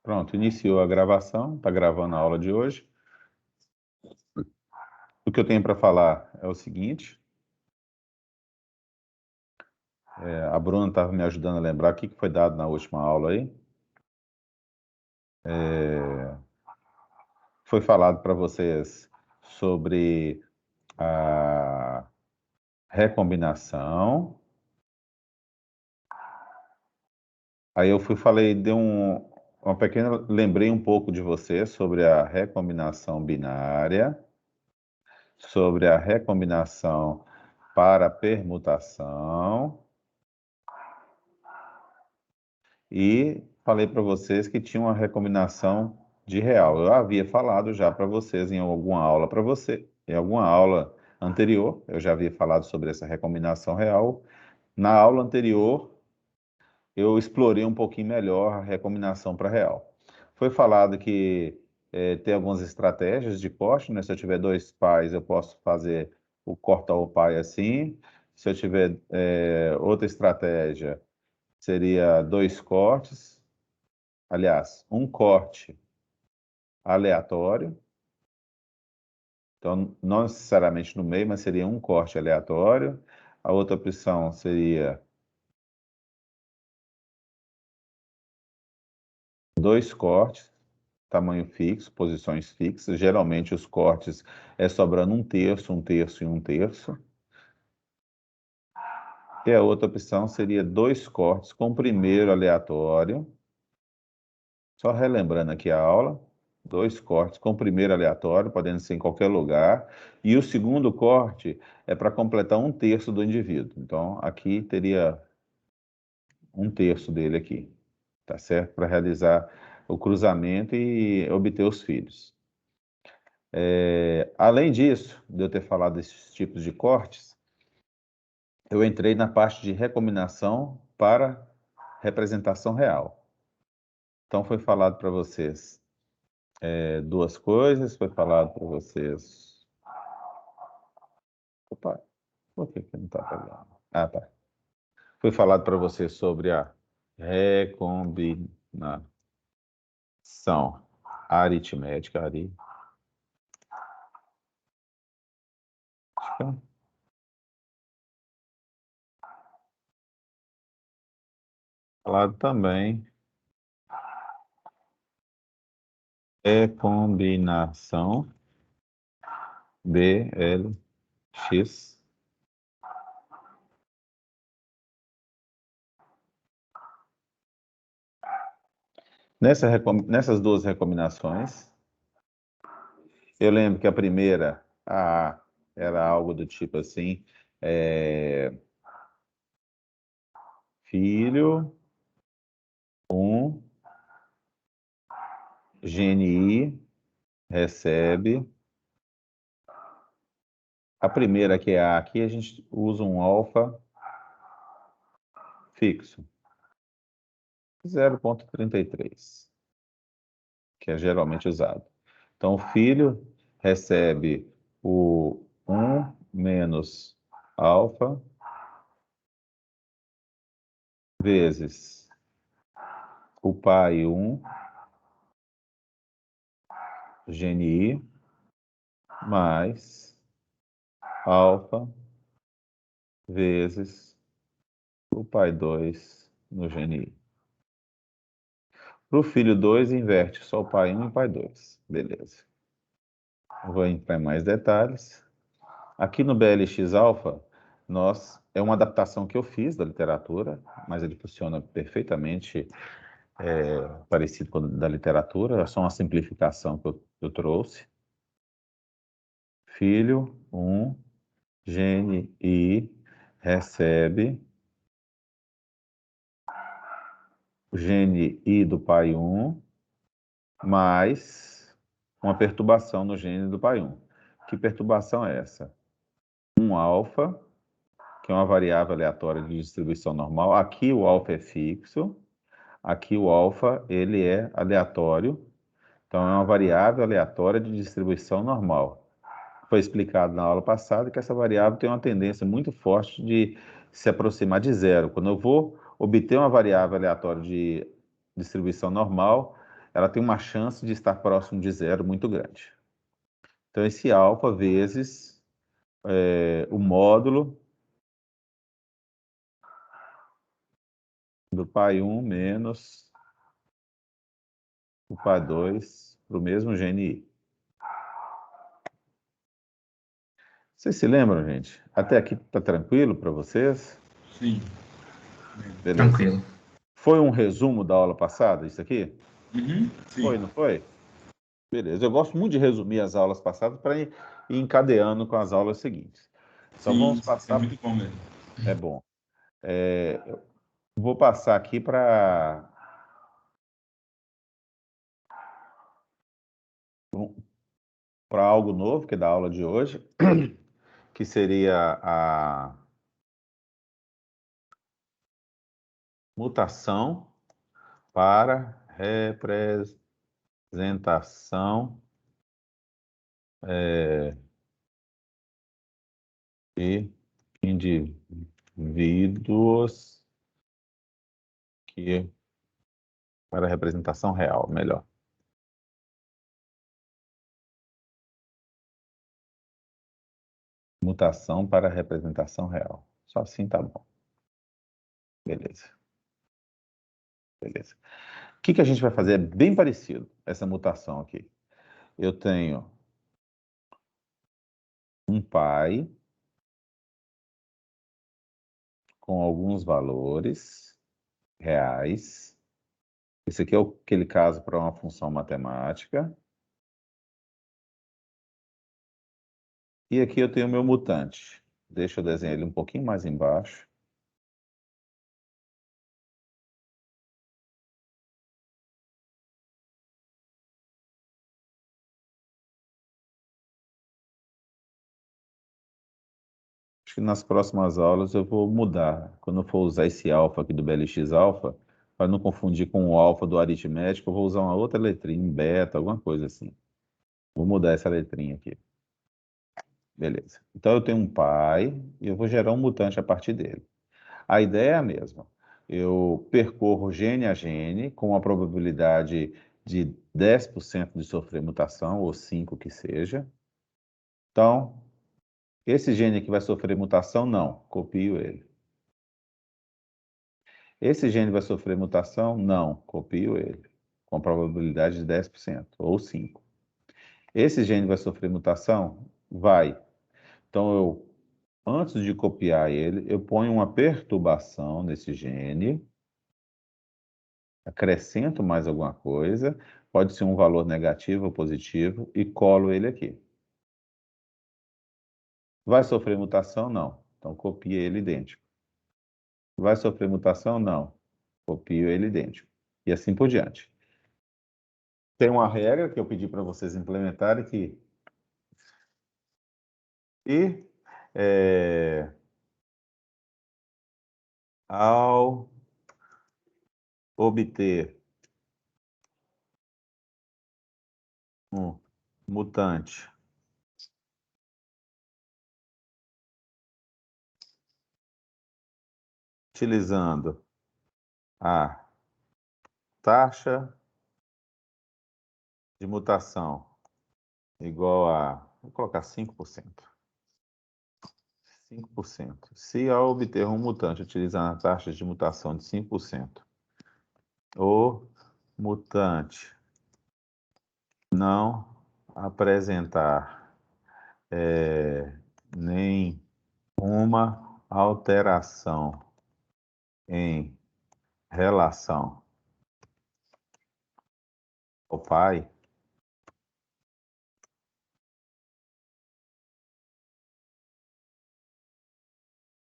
Pronto, iniciou a gravação, está gravando a aula de hoje. O que eu tenho para falar é o seguinte. A Bruna estava me ajudando a lembrar o que foi dado na última aula aí. Foi falado para vocês sobre a recombinação. Aí eu falei, lembrei um pouco de vocês sobre a recombinação binária, sobre a recombinação para permutação. E falei para vocês que tinha uma recombinação de real. Eu havia falado já para vocês em alguma aula em alguma aula anterior, eu já havia falado sobre essa recombinação real. Na aula anterior, eu explorei um pouquinho melhor a recombinação para real. Foi falado que tem algumas estratégias de corte, né? Se eu tiver dois pais, eu posso fazer o cortar o pai assim. Se eu tiver outra estratégia, seria dois cortes. Aliás, um corte aleatório. Então, não necessariamente no meio, mas seria um corte aleatório. A outra opção seria dois cortes, tamanho fixo, posições fixas. Geralmente os cortes é sobrando um terço e um terço. E a outra opção seria dois cortes com o primeiro aleatório. Só relembrando aqui a aula, dois cortes com o primeiro aleatório, podendo ser em qualquer lugar, e o segundo corte é para completar um terço do indivíduo. Então, aqui teria um terço dele aqui, tá certo? Para realizar o cruzamento e obter os filhos. Além disso, de eu ter falado desses tipos de cortes, eu entrei na parte de recombinação para representação real. Então, foi falado para vocês duas coisas, foi falado para vocês... Opa, por que não está pegando? Ah, tá. Foi falado para vocês sobre a recombinação aritmética, falado também recombinação BLX. Nessas duas recombinações, eu lembro que a primeira era algo do tipo assim, filho 1 GNI recebe. A primeira, que é a aqui, a gente usa um alfa fixo, 0,33, que é geralmente usado. Então, o filho recebe o 1 menos alfa vezes o pai 1 GNI mais alfa vezes o pai 2 no GNI. Para o filho 2, inverte só o pai 1 e o pai 2. Beleza. Eu vou entrar em mais detalhes. Aqui no BLX alfa, é uma adaptação que eu fiz da literatura, mas ele funciona perfeitamente parecido com o da literatura, é só uma simplificação que eu trouxe. Filho 1 GNI recebe o GNI do pai 1 mais uma perturbação no gene do pai 1. Que perturbação é essa? Um alfa, que é uma variável aleatória de distribuição normal. Aqui o alfa é fixo, aqui o alfa ele é aleatório, então é uma variável aleatória de distribuição normal. Foi explicado na aula passada que essa variável tem uma tendência muito forte de se aproximar de zero. Quando eu vou obter uma variável aleatória de distribuição normal, ela tem uma chance de estar próximo de zero muito grande. Então, esse alfa vezes o módulo do π1 menos o π2 para o mesmo GNI. Vocês se lembram, gente? Até aqui tá tranquilo para vocês? Sim. Beleza. Tranquilo. Foi um resumo da aula passada, isso aqui? Sim. Foi, não foi? Beleza. Eu gosto muito de resumir as aulas passadas para ir encadeando com as aulas seguintes. Então Sim, vamos passar. é muito bom mesmo. É bom. Eu vou passar aqui para algo novo, que é da aula de hoje, que seria a mutação para representação de indivíduos que para representação real, melhor. Mutação para representação real. Só assim tá bom. Beleza. Beleza. O que a gente vai fazer? É bem parecido essa mutação aqui. Eu tenho um pai com alguns valores reais. Esse aqui é aquele caso para uma função matemática. E aqui eu tenho o meu mutante. Deixa eu desenhar ele um pouquinho mais embaixo. Acho que nas próximas aulas eu vou mudar. Quando eu for usar esse alfa aqui do BLX alfa, para não confundir com o alfa do aritmético, eu vou usar uma outra letrinha, um beta, alguma coisa assim. Vou mudar essa letrinha aqui. Beleza. Então eu tenho um pai e eu vou gerar um mutante a partir dele. A ideia é a mesma. Eu percorro gene a gene com a probabilidade de 10% de sofrer mutação, ou 5 que seja. Então, esse gene aqui vai sofrer mutação? Não. Copio ele. Esse gene vai sofrer mutação? Não. Copio ele. Com probabilidade de 10%, ou 5. Esse gene vai sofrer mutação? Vai. Então, antes de copiar ele, eu ponho uma perturbação nesse gene, acrescento mais alguma coisa, pode ser um valor negativo ou positivo, e colo ele aqui. Vai sofrer mutação? Não. Então, copia ele idêntico. Vai sofrer mutação? Não. Copio ele idêntico. E assim por diante. Tem uma regra que eu pedi para vocês implementarem que... ao obter um mutante utilizando a taxa de mutação igual a, vou colocar 5%. 5%. Se ao obter um mutante utilizando a taxa de mutação de 5%, o mutante não apresentar nenhuma alteração em relação ao pai,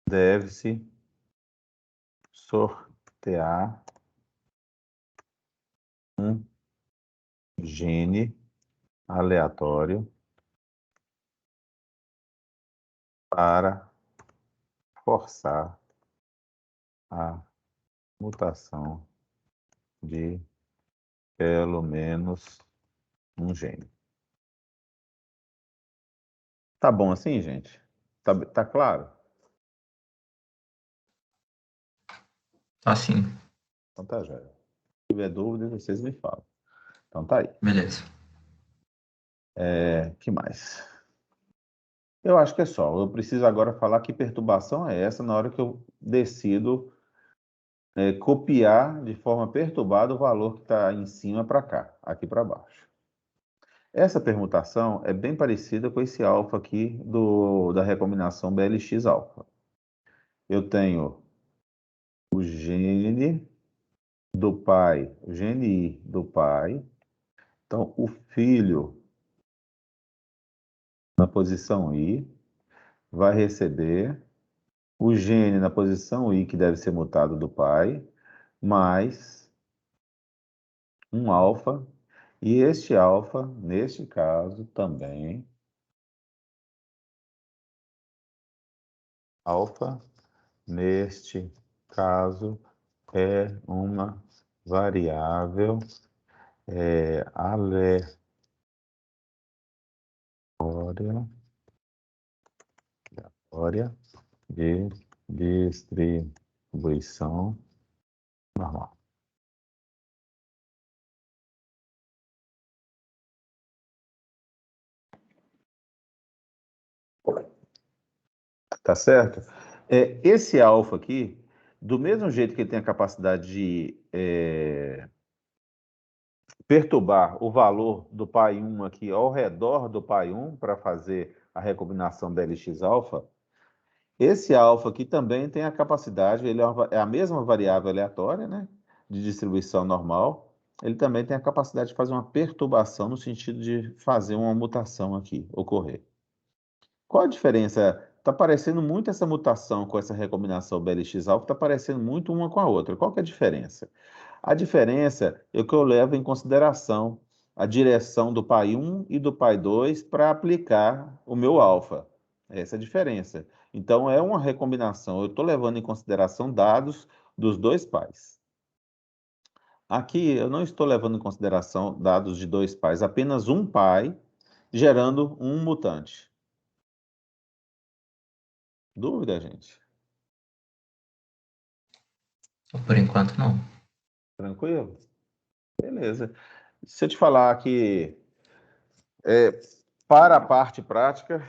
deve-se sortear um gene aleatório para forçar a mutação de pelo menos um gene. Tá bom assim, gente? Tá claro? Tá sim. Então tá, já. Se tiver dúvidas, vocês me falam. Então tá aí. Beleza. Que mais? Eu acho que é só. Eu preciso agora falar que perturbação é essa na hora que eu decido copiar de forma perturbada o valor que está em cima para cá, aqui para baixo. Essa permutação é bem parecida com esse alfa aqui da recombinação BLX alfa. Eu tenho o gene do pai, o gene I do pai. Então, o filho na posição I vai receber o gene na posição I, que deve ser mutado do pai, mais um alfa. E este alfa, neste caso, também, alfa, neste caso, é uma variável aleatória de distribuição normal. Tá certo? Esse alfa aqui, do mesmo jeito que ele tem a capacidade de perturbar o valor do pai 1 aqui ao redor do pai 1 para fazer a recombinação da LX alfa, esse alfa aqui também tem a capacidade, ele é a mesma variável aleatória, né, de distribuição normal, ele também tem a capacidade de fazer uma perturbação no sentido de fazer uma mutação aqui ocorrer. Qual a diferença? Está parecendo muito essa mutação com essa recombinação BLX-alfa, está parecendo muito uma com a outra. Qual que é a diferença? A diferença é que eu levo em consideração a direção do pai 1 e do pai 2 para aplicar o meu alfa. Essa é a diferença. Então, é uma recombinação. Eu estou levando em consideração dados dos dois pais. Aqui, eu não estou levando em consideração dados de dois pais, apenas um pai gerando um mutante. Dúvida, gente? Por enquanto, não. Tranquilo? Beleza. Se eu te falar que para a parte prática,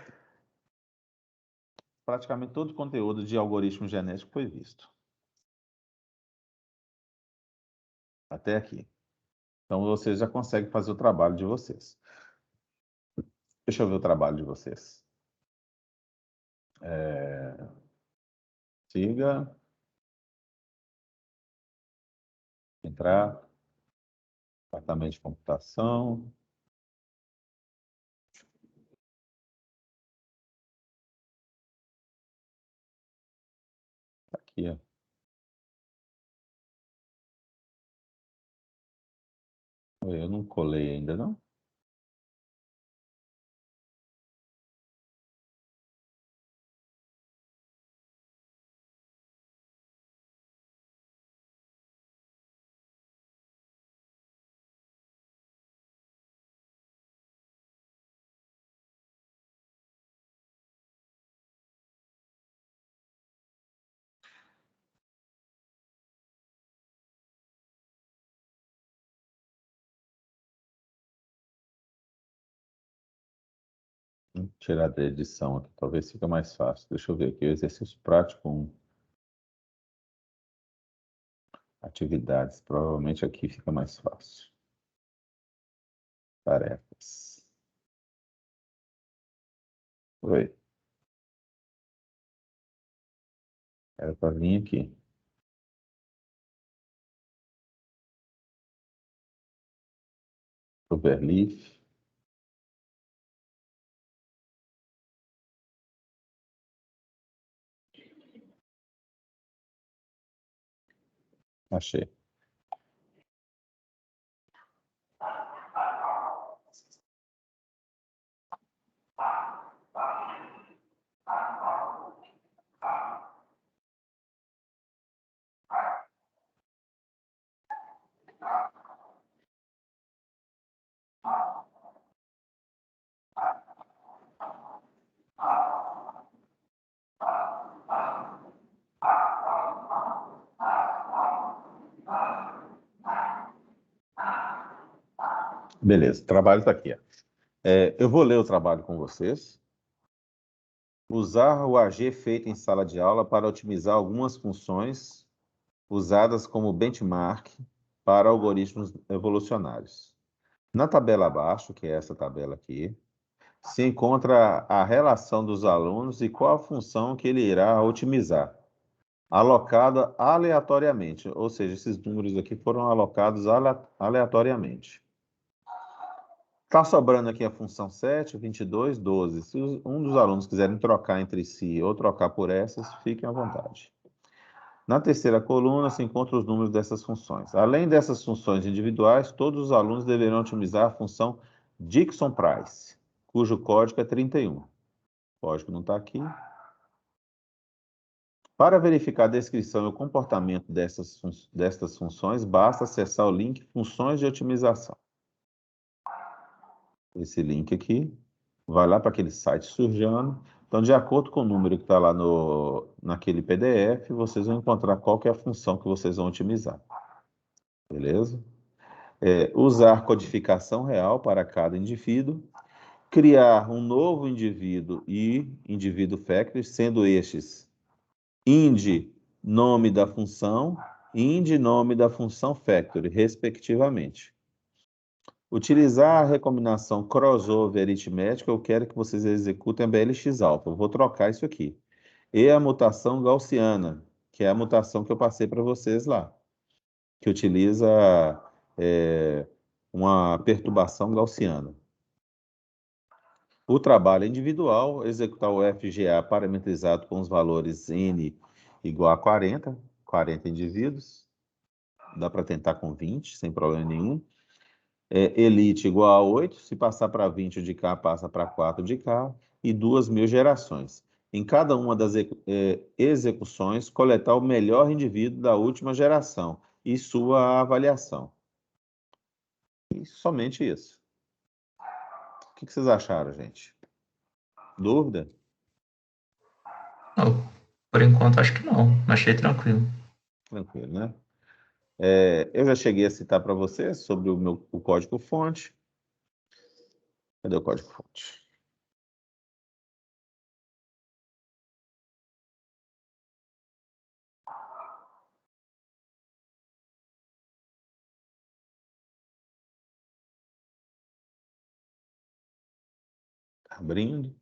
praticamente todo o conteúdo de algoritmo genético foi visto. Até aqui. Então vocês já conseguem fazer o trabalho de vocês. Deixa eu ver o trabalho de vocês. Siga. Entrar. Departamento de computação. Tá aqui, ó. Eu não colei ainda, não? Vou tirar da edição aqui, talvez fique mais fácil. Deixa eu ver aqui, o exercício prático 1. Atividades, provavelmente aqui fica mais fácil. Tarefas. Oi. Era para vir aqui. Overleaf. Achei. Beleza, o trabalho está aqui. Ó. Eu vou ler o trabalho com vocês. Usar o AG feito em sala de aula para otimizar algumas funções usadas como benchmark para algoritmos evolucionários. Na tabela abaixo, que é essa tabela aqui, se encontra a relação dos alunos e qual a função que ele irá otimizar, alocada aleatoriamente, ou seja, esses números aqui foram alocados aleatoriamente. Está sobrando aqui a função 7, 22, 12. Se um dos alunos quiserem trocar entre si ou trocar por essas, fiquem à vontade. Na terceira coluna se encontram os números dessas funções. Além dessas funções individuais, todos os alunos deverão otimizar a função Dickson-Price, cujo código é 31. O código não está aqui. Para verificar a descrição e o comportamento destas funções, basta acessar o link Funções de Otimização. Esse link aqui, vai lá para aquele site surgindo. Então, de acordo com o número que está lá naquele PDF, vocês vão encontrar qual que é a função que vocês vão otimizar. Beleza? Usar codificação real para cada indivíduo. Criar um novo indivíduo e indivíduo factory, sendo estes indi nome da função, indi nome da função factory, respectivamente. Utilizar a recombinação crossover aritmética, eu quero que vocês executem a BLX-alfa. Eu vou trocar isso aqui. E a mutação gaussiana, que é a mutação que eu passei para vocês lá, que utiliza uma perturbação gaussiana. O trabalho individual, executar o FGA parametrizado com os valores N igual a 40, 40 indivíduos. Dá para tentar com 20, sem problema nenhum. Elite igual a 8, se passar para 20 o de cá, passa para 4 de cá, e 2.000 gerações. Em cada uma das execuções, coletar o melhor indivíduo da última geração e sua avaliação. E somente isso. O que vocês acharam, gente? Dúvida? Não, por enquanto, acho que não. Achei tranquilo. Tranquilo, né? Eu já cheguei a citar para você sobre o código-fonte. Cadê o código-fonte? Tá abrindo.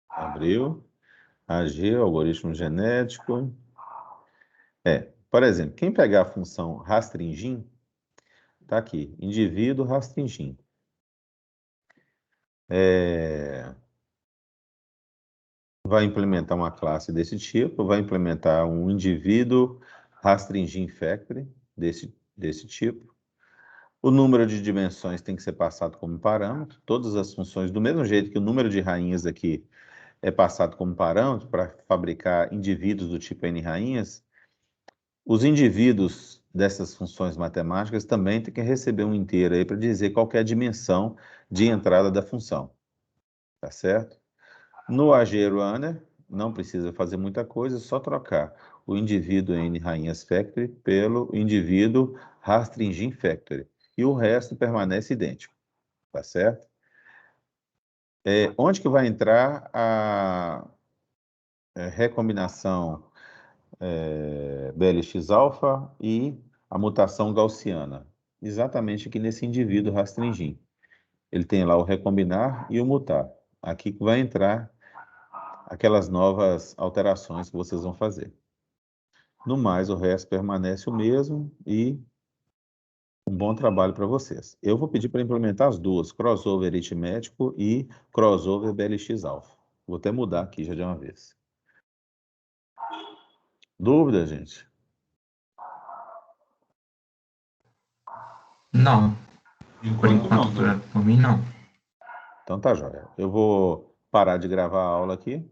Abriu. AG, algoritmo genético. Por exemplo, quem pegar a função rastringin, está aqui, indivíduo rastringin. Vai implementar uma classe desse tipo, vai implementar um indivíduo rastringin factory desse tipo. O número de dimensões tem que ser passado como parâmetro, todas as funções, do mesmo jeito que o número de rainhas aqui é passado como parâmetro para fabricar indivíduos do tipo N rainhas, os indivíduos dessas funções matemáticas também têm que receber um inteiro aí para dizer qual que é a dimensão de entrada da função, tá certo? No AG Runner, não precisa fazer muita coisa, é só trocar o indivíduo N rainhas factory pelo indivíduo rastringin factory, e o resto permanece idêntico, tá certo? Onde que vai entrar a recombinação BLX-alfa e a mutação gaussiana? Exatamente aqui nesse indivíduo rastringin. Ele tem lá o recombinar e o mutar. Aqui que vai entrar aquelas novas alterações que vocês vão fazer. No mais, o resto permanece o mesmo e um bom trabalho para vocês. Eu vou pedir para implementar as duas, crossover aritmético e crossover BLX-alfa. Vou até mudar aqui já de uma vez. Dúvida, gente? Não. Por Enquanto enquanto, não, por mim, não. Então tá, joia. Eu vou parar de gravar a aula aqui.